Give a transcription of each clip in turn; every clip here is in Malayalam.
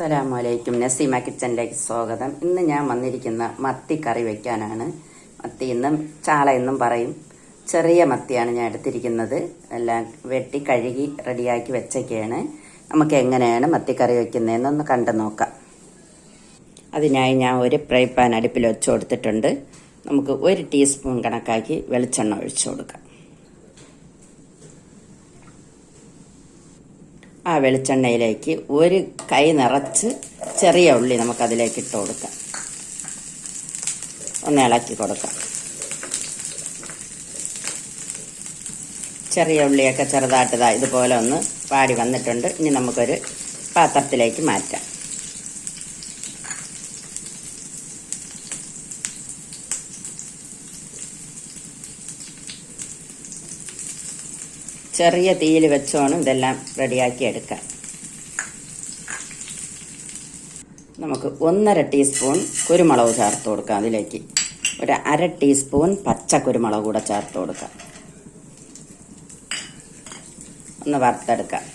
അസ്സലാമലൈക്കും. നസീമ കിച്ചണിലേക്ക് സ്വാഗതം. ഇന്ന് ഞാൻ വന്നിരിക്കുന്ന മത്തി കറി വയ്ക്കാനാണ്. മത്തി എന്നും ചാള എന്നും പറയും. ചെറിയ മത്തിയാണ് ഞാൻ എടുത്തിരിക്കുന്നത്. എല്ലാം വെട്ടി കഴുകി റെഡിയാക്കി വെച്ചൊക്കെയാണ്. നമുക്ക് എങ്ങനെയാണ് മത്തി കറി വയ്ക്കുന്നതെന്നൊന്ന് കണ്ടു നോക്കാം. അതിനായി ഞാൻ ഒരു ഫ്രൈ പാൻ അടുപ്പിൽ വെച്ച് കൊടുത്തിട്ടുണ്ട്. നമുക്ക് 1 ടീസ്പൂൺ കണക്കാക്കി വെളിച്ചെണ്ണ ഒഴിച്ചു കൊടുക്കാം. ആ വെളിച്ചെണ്ണയിലേക്ക് ഒരു കൈ നിറച്ച് ചെറിയ ഉള്ളി നമുക്കതിലേക്ക് ഇട്ട് കൊടുക്കാം. ഒന്ന് ഇളക്കി കൊടുക്കാം. ചെറിയ ഉള്ളിയൊക്കെ ചെറുതായിട്ട് ഇതുപോലെ ഒന്ന് വാടി വന്നിട്ടുണ്ട്. ഇനി നമുക്കൊരു പാത്രത്തിലേക്ക് മാറ്റാം. ചെറിയ തീയിൽ വെച്ചോണം ഇതെല്ലാം റെഡിയാക്കി എടുക്കാം. നമുക്ക് 1.5 ടീസ്പൂൺ കുരുമുളക് ചേർത്ത് കൊടുക്കാം. അതിലേക്ക് ഒരു 1/2 ടീസ്പൂൺ പച്ച കുരുമുളക് കൂടെ ചേർത്ത് കൊടുക്കാം. ഒന്ന് വറുത്തെടുക്കാം.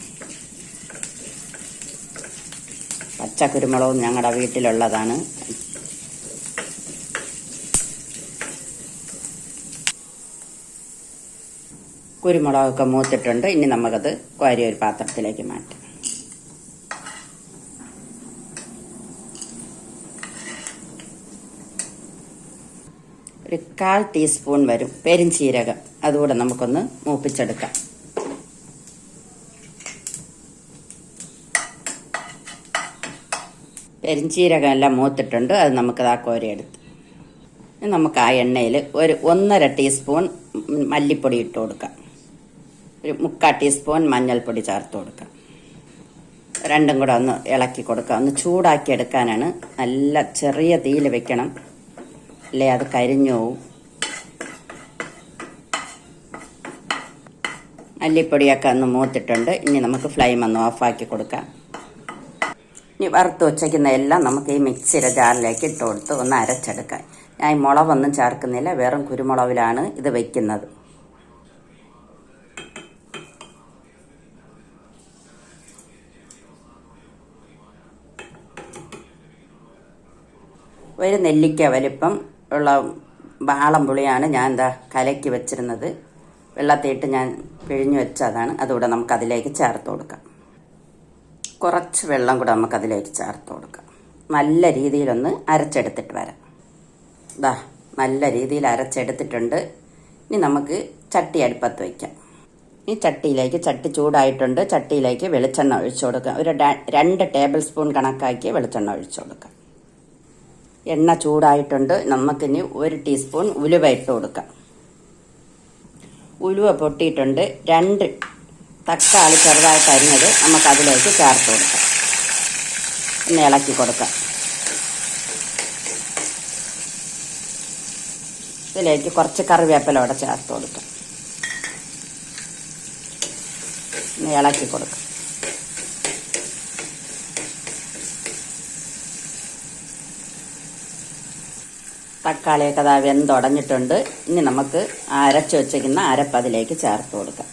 പച്ച കുരുമുളകും ഞങ്ങളുടെ വീട്ടിലുള്ളതാണ്. കുരുമുളകൊക്കെ മൂത്തിട്ടുണ്ട്. ഇനി നമുക്കത് കോരി ഒരു പാത്രത്തിലേക്ക് മാറ്റാം. ഒരു 1/4 ടീസ്പൂൺ വരും പെരിഞ്ചീരകം, അതുകൂടെ നമുക്കൊന്ന് മൂപ്പിച്ചെടുക്കാം. പെരിഞ്ചീരകം എല്ലാം മൂത്തിട്ടുണ്ട്. അത് നമുക്കത് കോരിയെടുത്ത് നമുക്ക് ആ എണ്ണയിൽ ഒരു 1.5 ടീസ്പൂൺ മല്ലിപ്പൊടി ഇട്ട് കൊടുക്കാം. ഒരു 3/4 ടീസ്പൂൺ മഞ്ഞൾപ്പൊടി ചേർത്ത് കൊടുക്കാം. രണ്ടും കൂടെ ഒന്ന് ഇളക്കി കൊടുക്കാം. ഒന്ന് ചൂടാക്കി എടുക്കാനാണ്. നല്ല ചെറിയ തീയിൽ വെക്കണം, അല്ലേ അത് കരിഞ്ഞു പോവും. മല്ലിപ്പൊടിയൊക്കെ ഒന്ന് മൂത്തിട്ടുണ്ട്. ഇനി നമുക്ക് ഫ്ലെയിം ഒന്ന് ഓഫാക്കി കൊടുക്കാം. ഇനി വറുത്ത് വച്ചേക്കുന്ന എല്ലാം നമുക്ക് ഈ മിക്സിയുടെ ജാറിലേക്ക് ഇട്ട് കൊടുത്ത് ഒന്ന് അരച്ചെടുക്കാം. ഞാൻ മുളകൊന്നും ചേർക്കുന്നില്ല, വെറും കുരുമുളകിലാണ് ഇത് വയ്ക്കുന്നത്. ഒരു നെല്ലിക്ക വലിപ്പം ഉള്ള വാളംപുളിയാണ് ഞാൻ കലക്കി വെച്ചിരുന്നത്. വെള്ളത്തിയിട്ട് ഞാൻ പിഴിഞ്ഞു വെച്ചതാണ്. അതുകൂടെ നമുക്കതിലേക്ക് ചേർത്ത് കൊടുക്കാം. കുറച്ച് വെള്ളം കൂടെ നമുക്കതിലേക്ക് ചേർത്ത് കൊടുക്കാം. നല്ല രീതിയിലൊന്ന് അരച്ചെടുത്തിട്ട് വരാം. നല്ല രീതിയിൽ അരച്ചെടുത്തിട്ടുണ്ട്. ഇനി നമുക്ക് ചട്ടി അടുപ്പത്ത് വയ്ക്കാം. ഈ ചട്ടി ചൂടായിട്ടുണ്ട്. ചട്ടിയിലേക്ക് വെളിച്ചെണ്ണ ഒഴിച്ചു കൊടുക്കാം. ഒരു 2 ടേബിൾ സ്പൂൺ കണക്കാക്കി വെളിച്ചെണ്ണ ഒഴിച്ചു കൊടുക്കാം. എണ്ണ ചൂടായിട്ടുണ്ട്. നമുക്കിനി 1 ടീസ്പൂൺ ഉലുവ ഇട്ട് കൊടുക്കാം. ഉലുവ പൊട്ടിയിട്ടുണ്ട്. 2 തക്കാളി ചെറുതായിട്ട് അരിഞ്ഞത് നമുക്കതിലേക്ക് ചേർത്ത് കൊടുക്കാം. ഒന്ന് ഇളക്കി കൊടുക്കാം. ഇതിലേക്ക് കുറച്ച് കറിവേപ്പിലയോടെ ചേർത്ത് കൊടുക്കാം. ഒന്ന് ഇളക്കി കൊടുക്കാം. തക്കാളിയൊക്കെ വെന്തുടഞ്ഞിട്ടുണ്ട്. ഇനി നമുക്ക് അരച്ചു വെച്ചിരിക്കുന്ന അരപ്പ് അതിലേക്ക് ചേർത്ത് കൊടുക്കാം.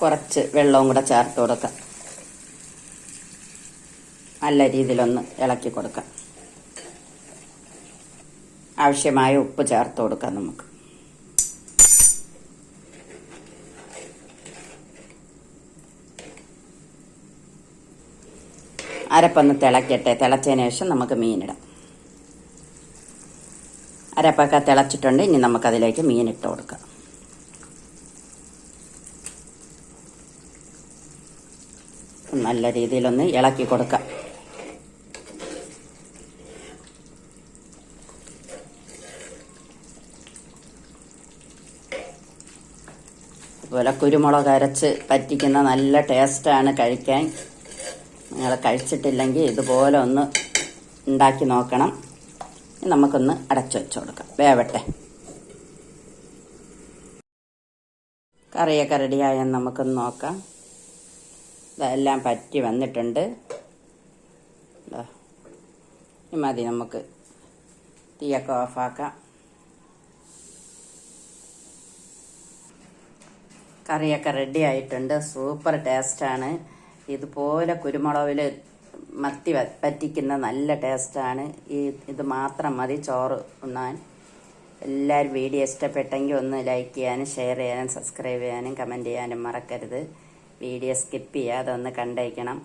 കുറച്ച് വെള്ളവും കൂടെ ചേർത്ത് കൊടുക്കാം. നല്ല രീതിയിലൊന്ന് ഇളക്കി കൊടുക്കാം. ആവശ്യമായ ഉപ്പ് ചേർത്ത് കൊടുക്കാം. നമുക്ക് അരപ്പൊന്ന് തിളക്കട്ടെ. തിളച്ചതിന് ശേഷം നമുക്ക് മീനിടാം. അരപ്പൊക്കെ തിളച്ചിട്ടുണ്ട്. ഇനി നമുക്കതിലേക്ക് മീനിട്ട് കൊടുക്കാം. നല്ല രീതിയിലൊന്ന് ഇളക്കി കൊടുക്കാം. അതുപോലെ കുരുമുളക് അരച്ച് പറ്റിക്കുന്ന നല്ല ടേസ്റ്റാണ് കഴിക്കാൻ. നിങ്ങൾ കഴിച്ചിട്ടില്ലെങ്കിൽ ഇതുപോലെ ഒന്ന് ഉണ്ടാക്കി നോക്കണം. നമുക്കൊന്ന് അടച്ചു വെച്ച് കൊടുക്കാം. വേവട്ടെ. കറിയൊക്കെ റെഡിയായെന്ന് നമുക്കൊന്ന് നോക്കാം. ഇതെല്ലാം പറ്റി വന്നിട്ടുണ്ട്. മതി, നമുക്ക് തീയൊക്കെ ഓഫാക്കാം. കറിയൊക്കെ റെഡി ആയിട്ടുണ്ട്. സൂപ്പർ ടേസ്റ്റാണ്. ഇതുപോലെ കുരുമുളകിൽ മത്തി പറ്റിക്കുന്ന നല്ല ടേസ്റ്റാണ്. ഇത് മാത്രം മതി ചോറ് ഉണ്ണാൻ. എല്ലാവരും വീഡിയോ ഇഷ്ടപ്പെട്ടെങ്കിൽ ഒന്ന് ലൈക്ക് ചെയ്യാനും ഷെയർ ചെയ്യാനും സബ്സ്ക്രൈബ് ചെയ്യാനും കമൻറ്റ് ചെയ്യാനും മറക്കരുത്. വീഡിയോ സ്കിപ്പ് ചെയ്യാതെ ഒന്ന് കണ്ടേക്കണം.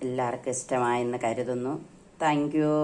എല്ലാവർക്കും ഇഷ്ടമായെന്ന് കരുതുന്നു. Thank you.